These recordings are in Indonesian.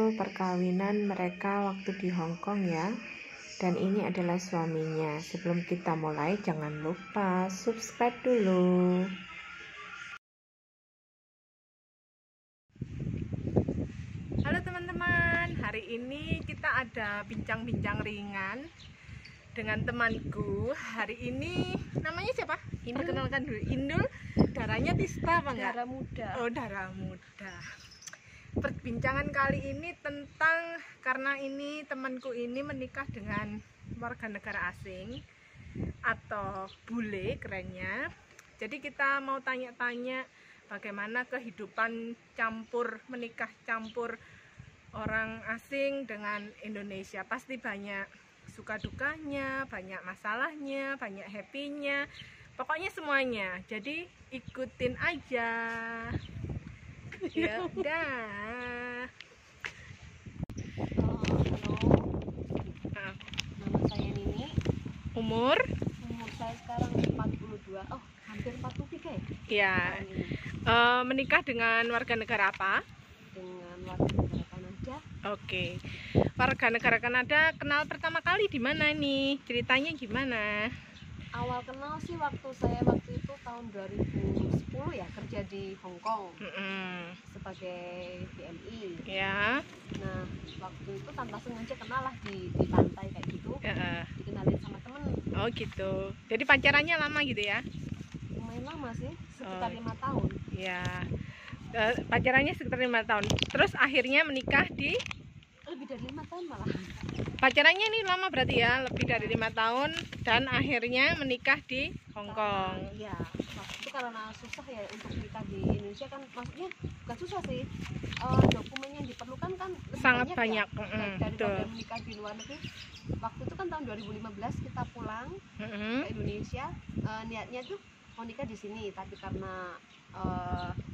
foto perkawinan mereka waktu di Hong Kong ya. Dan ini adalah suaminya. Sebelum kita mulai, jangan lupa subscribe dulu. Halo teman-teman, hari ini kita ada bincang-bincang ringan dengan temanku. Hari ini namanya siapa? Perkenalkan dulu. Indul, darahnya Tista apa enggak? Darah muda. Oh, darah muda. Perbincangan kali ini tentang, karena ini temanku ini menikah dengan warga negara asing atau bule kerennya. Jadi kita mau tanya-tanya bagaimana kehidupan menikah campur orang asing dengan Indonesia. Pasti banyak suka dukanya, banyak masalahnya, banyak happy-nya, pokoknya semuanya. Jadi ikutin aja. Ya udah. Halo, nama saya Nini. Umur Saya sekarang 42. Oh, hampir 43 ya? ya. Tahun ini. Menikah dengan warga negara apa? Dengan warga negara Kanada. Oke. Warga negara Kanada kenal pertama kali di mana nih? Ceritanya gimana? Awal kenal sih waktu itu tahun 2010 ya, kerja di Hong Kong sebagai BMI. Ya. Nah, waktu itu tanpa sengaja kenal lah di pantai kayak gitu. Dikenalin sama temen. Oh gitu. Jadi pacarannya lama gitu ya? Lumayan lama sih, sekitar 5 tahun. Ya. Pacarannya sekitar 5 tahun. Terus akhirnya menikah di Lebih dari 5 tahun malah. pacarannya ini lama berarti ya, lebih dari 5 tahun dan akhirnya menikah di Hong Kong. Iya, waktu itu karena susah ya untuk nikah di Indonesia kan, maksudnya bukan susah sih, dokumen yang diperlukan kan lebih Sangat banyak. ya, daripada Betul. menikah di luar negeri. Waktu itu kan tahun 2015 kita pulang ke Mm-mm. Indonesia, niatnya tuh mau nikah di sini, tapi karena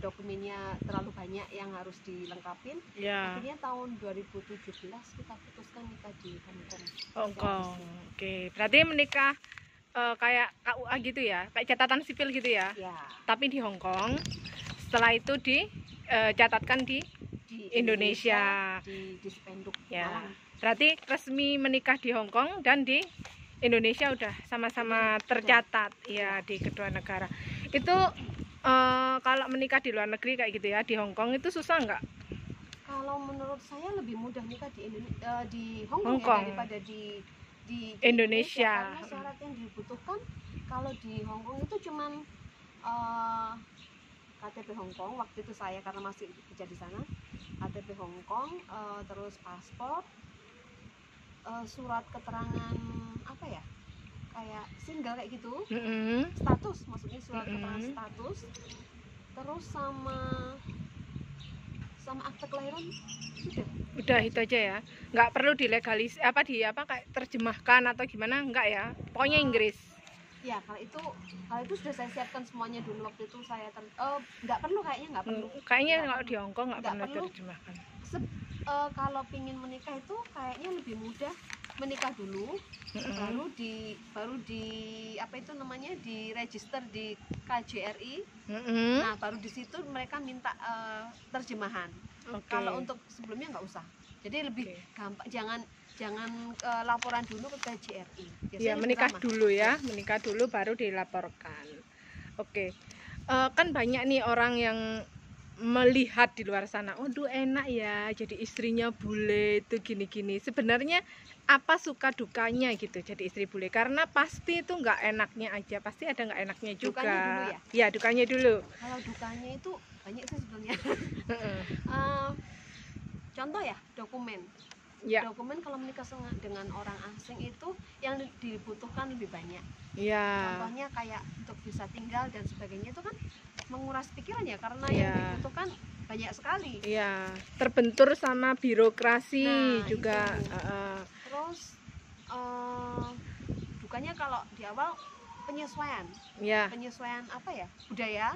dokumennya terlalu banyak yang harus dilengkapin, Ya. akhirnya tahun 2017 kita putuskan nikah di Hong Kong. Hong Kong. Oke, berarti menikah kayak KUA gitu ya, kayak catatan sipil gitu ya. Ya, Tapi di Hong Kong. Setelah itu dicatatkan di Indonesia. di Spenduk Ya. Malang. Berarti resmi menikah di Hong Kong dan di Indonesia udah sama-sama tercatat ya di kedua negara. Itu kalau menikah di luar negeri kayak gitu ya, di Hong Kong itu susah nggak? Kalau menurut saya lebih mudah nikah di Hong Hong Kong, Kong. ya, daripada di Indonesia. karena syarat yang dibutuhkan kalau di Hong Kong itu cuman KTP Hong Kong. Waktu itu saya karena masih kerja di sana, KTP Hong Kong, terus paspor, surat keterangan apa ya, kayak single kayak gitu, status, maksudnya surat keterangan status, terus sama akte kelahiran sudah. Udah itu aja ya, nggak perlu dilegalis kayak terjemahkan atau gimana, nggak ya, pokoknya Inggris. Ya, kalau itu sudah saya siapkan semuanya dulu. Waktu itu saya nggak perlu, nggak perlu. Kayaknya Nggak kalau perlu. di Hong Kong nggak Nggak pernah perlu. terjemahkan. Kalau pingin menikah itu kayaknya lebih mudah menikah dulu, baru di apa itu namanya, di register di KJRI. Nah, baru di situ mereka minta terjemahan. Kalau untuk sebelumnya nggak usah. Jadi lebih gampang, jangan laporan dulu ke KJRI. Ya, menikah dulu ya, menikah dulu baru dilaporkan. Oke. Kan banyak nih orang yang melihat di luar sana, waduh enak ya jadi istrinya bule itu gini-gini. Sebenarnya apa suka dukanya gitu jadi istri bule? Karena pasti itu nggak enaknya aja, pasti ada nggak enaknya juga. Dukanya dulu ya? Ya, dukanya dulu. Kalau dukanya itu banyak sih sebenarnya. Contoh ya, dokumen. Ya. Dokumen kalau menikah dengan orang asing itu yang dibutuhkan lebih banyak. Ya. Contohnya kayak untuk visa tinggal dan sebagainya itu kan menguras pikiran ya, karena Ya. yang dibutuhkan banyak sekali. Iya, terbentur sama birokrasi juga. Terus dukanya kalau di awal penyesuaian. Ya. Penyesuaian apa ya? Budaya,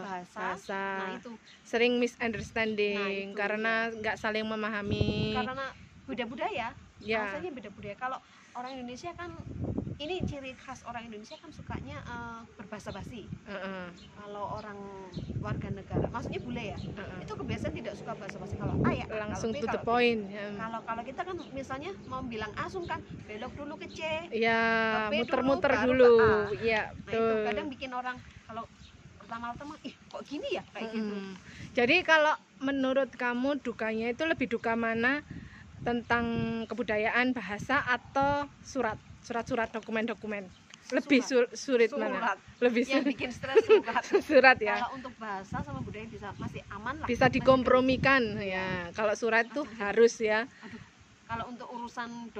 bahasa. Nah, itu sering misunderstanding karena nggak saling memahami. Karena beda budaya. Ya. Rasanya beda budaya. Kalau orang Indonesia kan ini ciri khas orang Indonesia kan sukanya berbahasa basi. Kalau orang warga negara, maksudnya bule ya, itu kebiasaan tidak suka bahasa basi. Kalau ya langsung kalau to the point. Kalau kita kan misalnya mau bilang asum kan belok dulu ke C, Ya, ke B muter-muter baru dulu. ke A. Iya, Nah itu betul. kadang bikin orang kalau pertama-tama kok gini ya kayak gitu. Jadi kalau menurut kamu dukanya itu lebih duka mana, tentang kebudayaan, bahasa, atau surat-surat dokumen-dokumen? Lebih sulit mana? Lebih Yang sulit. bikin stres surat. Surat ya. Kalau untuk bahasa sama budaya bisa masih aman lah. Bisa Masih dikompromikan ya. Kalau surat tuh harus ya. Aduh, kalau untuk urusan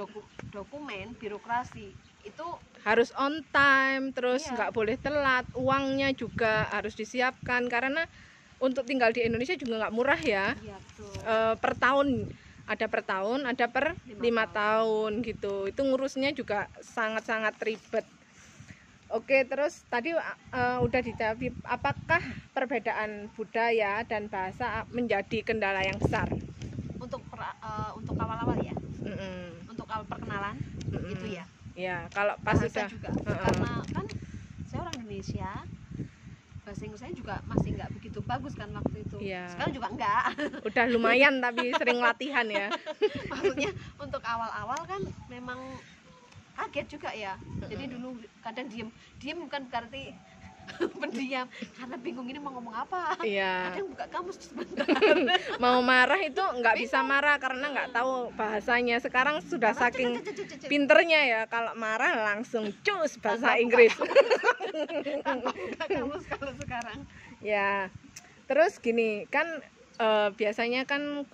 dokumen birokrasi itu Harus on time, terus Iya. nggak boleh telat. Uangnya juga harus disiapkan karena untuk tinggal di Indonesia juga nggak murah ya. ya betul. Per tahun, ada per 5 tahun gitu. Itu ngurusnya juga sangat-sangat ribet. Oke, terus tadi udah dijawab, apakah perbedaan budaya dan bahasa menjadi kendala yang besar? Untuk awal-awal ya, untuk awal perkenalan itu ya. Ya, kalau pas Bahasa sudah juga karena kan saya orang Indonesia, bahasa Inggris saya juga masih nggak begitu bagus kan waktu itu. Iya. Sekarang juga enggak. udah lumayan tapi sering latihan ya. Maksudnya untuk awal-awal kan memang kaget juga ya. Jadi dulu kadang diem bukan berarti pendiam, karena bingung ini mau ngomong apa. Iya. Kadang buka kamus sebentar. Mau marah itu nggak bisa marah karena nggak tahu bahasanya. Sekarang sudah saking pinternya ya, kalau marah langsung cus bahasa Inggris. Tanpa buka kamus kalau sekarang. Ya, terus gini kan biasanya kan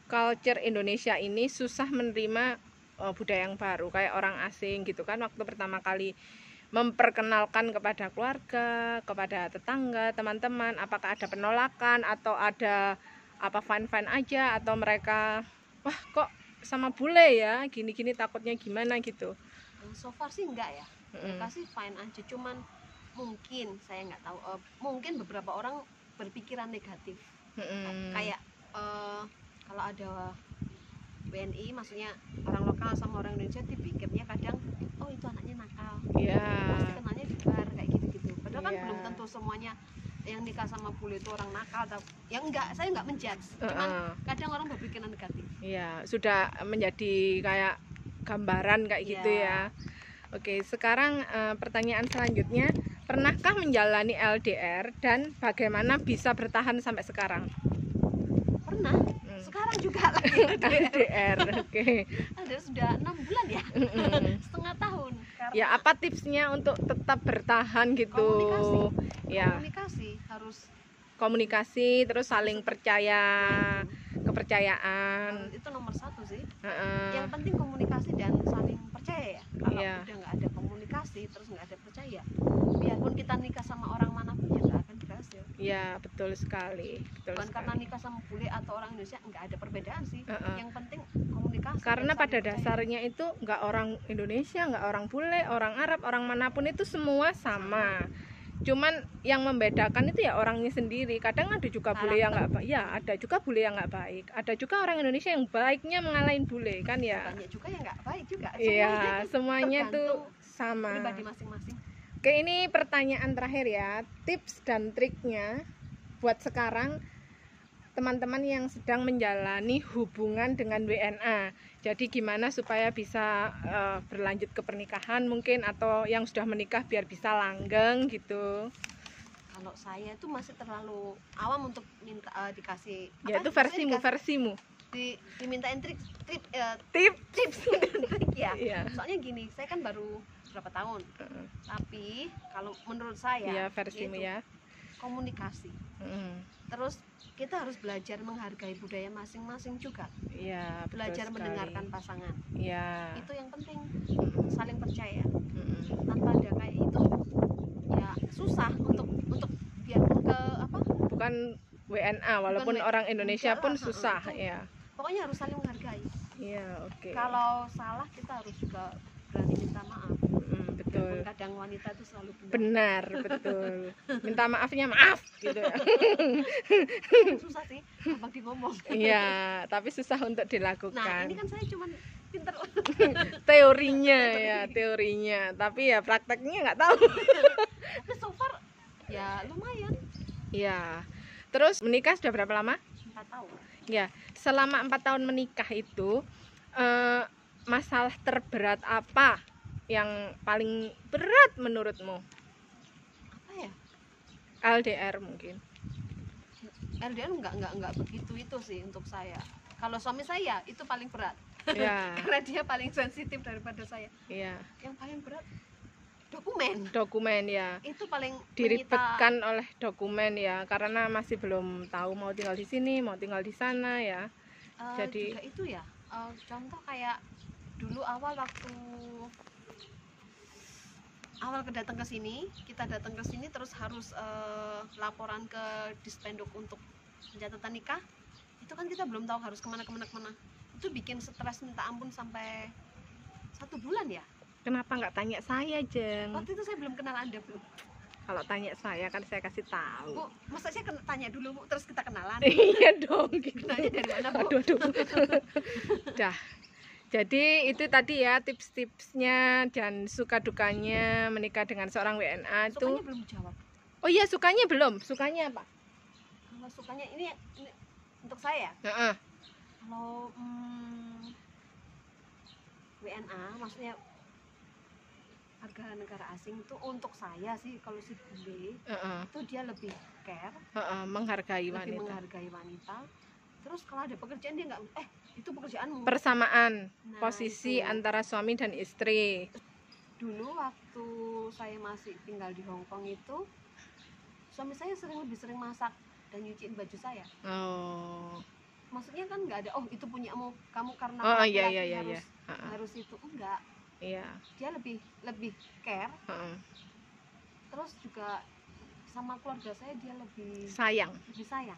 culture Indonesia ini susah menerima budaya yang baru kayak orang asing gitu kan. Waktu pertama kali memperkenalkan kepada keluarga, kepada tetangga, teman-teman, apakah ada penolakan atau ada apa fine-fine aja, atau mereka wah kok sama bule ya gini-gini, takutnya gimana gitu? So far sih enggak ya, kasih fine aja, cuman mungkin saya nggak tahu, mungkin beberapa orang berpikiran negatif. Kayak kalau ada WNI, maksudnya orang lokal sama orang Indonesia, dipikirnya kadang oh itu anaknya nakal, pasti kenalnya di bar kayak gitu-gitu. Padahal kan belum tentu semuanya yang nikah sama bule itu orang nakal. Yang enggak, saya nggak menjudge, cuman kadang orang berpikiran negatif. Iya, sudah menjadi kayak gambaran kayak gitu ya. Oke, sekarang pertanyaan selanjutnya, pernahkah menjalani LDR dan bagaimana bisa bertahan sampai sekarang? Pernah. Sekarang juga lagi LDR. Oke. LDR sudah 6 bulan ya. Setengah tahun. Ya, apa tipsnya untuk tetap bertahan gitu? Komunikasi harus komunikasi, terus saling percaya, kepercayaan. Itu nomor 1 sih. Yang penting komunikasi dan saling percaya ya. Kalau udah nggak ada komunikasi, terus nggak ada percaya, biarpun kita nikah sama orang manapun ya nggak akan berhasil. Ya, betul sekali. Bukan karena nikah sama bule atau orang Indonesia, nggak ada perbedaan sih. Yang penting komunikasi. Karena pada dasarnya itu nggak orang Indonesia, nggak orang bule, orang Arab, orang manapun itu semua sama. Cuman yang membedakan itu ya orangnya sendiri. Kadang ada juga bule yang nggak baik, ya ada juga bule yang nggak baik, ada juga orang Indonesia yang baiknya mengalahin bule kan ya. Banyak juga yang nggak baik juga. Iya, semuanya tuh sama. Pribadi masing-masing. Oke, ini pertanyaan terakhir ya, tips dan triknya buat sekarang teman-teman yang sedang menjalani hubungan dengan WNA. Jadi gimana supaya bisa berlanjut ke pernikahan mungkin, atau yang sudah menikah biar bisa langgeng gitu. Kalau saya itu masih terlalu awam untuk minta dikasih. Ya, itu versimu. Dimintain tips dan trik ya. Soalnya gini, saya kan baru berapa tahun. Tapi kalau menurut saya versimu ya, komunikasi. Terus kita harus belajar menghargai budaya masing-masing juga. Iya, belajar mendengarkan pasangan. Iya. Itu yang penting. Saling percaya. Tanpa ada kayak itu ya susah untuk biarpun ke apa? Bukan WNA, walaupun orang Indonesia pun susah ya. Pokoknya harus saling menghargai. Iya, oke. Kalau salah kita harus juga berani minta maaf. Betul. Kadang wanita itu selalu benar, betul. Minta maafnya maaf gitu ya. Susah sih, gampang di ngomong. Iya, tapi susah untuk dilakukan. Nah, ini kan saya cuman pinter. Teorinya ya, teorinya. Tapi ya prakteknya nggak tahu. Tapi so far ya lumayan. Ya. Terus menikah sudah berapa lama? 4 tahun. Ya, selama 4 tahun menikah itu masalah terberat apa yang paling berat menurutmu? Apa ya? LDR mungkin. LDR enggak begitu itu sih untuk saya. Kalau suami saya itu paling berat. Ya. Karena dia paling sensitif daripada saya. Iya. Yang paling berat dokumen. Dokumen ya. Itu paling Diribetkan oleh dokumen ya, karena masih belum tahu mau tinggal di sini, mau tinggal di sana ya. Jadi juga itu ya. Contoh kayak dulu awal datang ke sini, kita datang ke sini terus harus laporan ke Dispenduk untuk pencatatan nikah. Itu kan kita belum tahu harus kemana. Itu bikin stres minta ampun sampai 1 bulan ya. kenapa nggak tanya saya, Jeng? Waktu itu saya belum kenal Anda, Bu. Kalau tanya saya kan saya kasih tahu. Bu, masa saya tanya dulu, Bu, terus kita kenalan? Iya dong gitu. Kenalnya dari mana, Bu? Aduh. Dah. Jadi itu tadi ya tips-tipsnya dan suka dukanya menikah dengan seorang WNA itu. Sukanya belum jawab. Oh iya, sukanya belum. Sukanya apa? Kalau sukanya ini untuk saya. Heeh. Kalau WNA maksudnya warga negara asing itu untuk saya sih, kalau si bule itu dia lebih care, menghargai lebih wanita. menghargai wanita. Terus kalau ada pekerjaan dia nggak itu pekerjaanmu. Persamaan Nah, posisi itu. antara suami dan istri. Dulu waktu saya masih tinggal di Hong Kong itu suami saya lebih sering masak dan nyuciin baju saya. Oh. Maksudnya kan nggak ada itu punyamu kamu karena Oh laki-laki iya. harus itu, enggak. Iya. Dia lebih care. Terus juga sama keluarga saya dia lebih Sayang. sayang.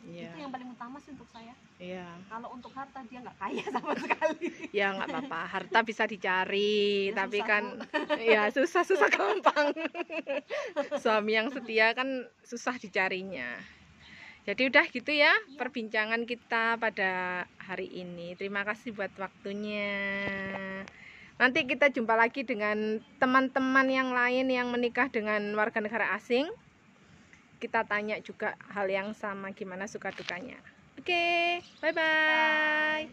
Iya. Itu yang paling utama sih untuk saya. Iya. Kalau untuk harta dia nggak kaya sama sekali. Ya nggak apa-apa, harta bisa dicari, Ya, tapi susah, kan Bu. ya susah gampang. Suami yang setia kan susah dicarinya. Jadi udah gitu ya perbincangan kita pada hari ini. Terima kasih buat waktunya. Nanti kita jumpa lagi dengan teman-teman yang lain yang menikah dengan warga negara asing. Kita tanya juga hal yang sama, gimana suka dukanya. Oke, bye-bye.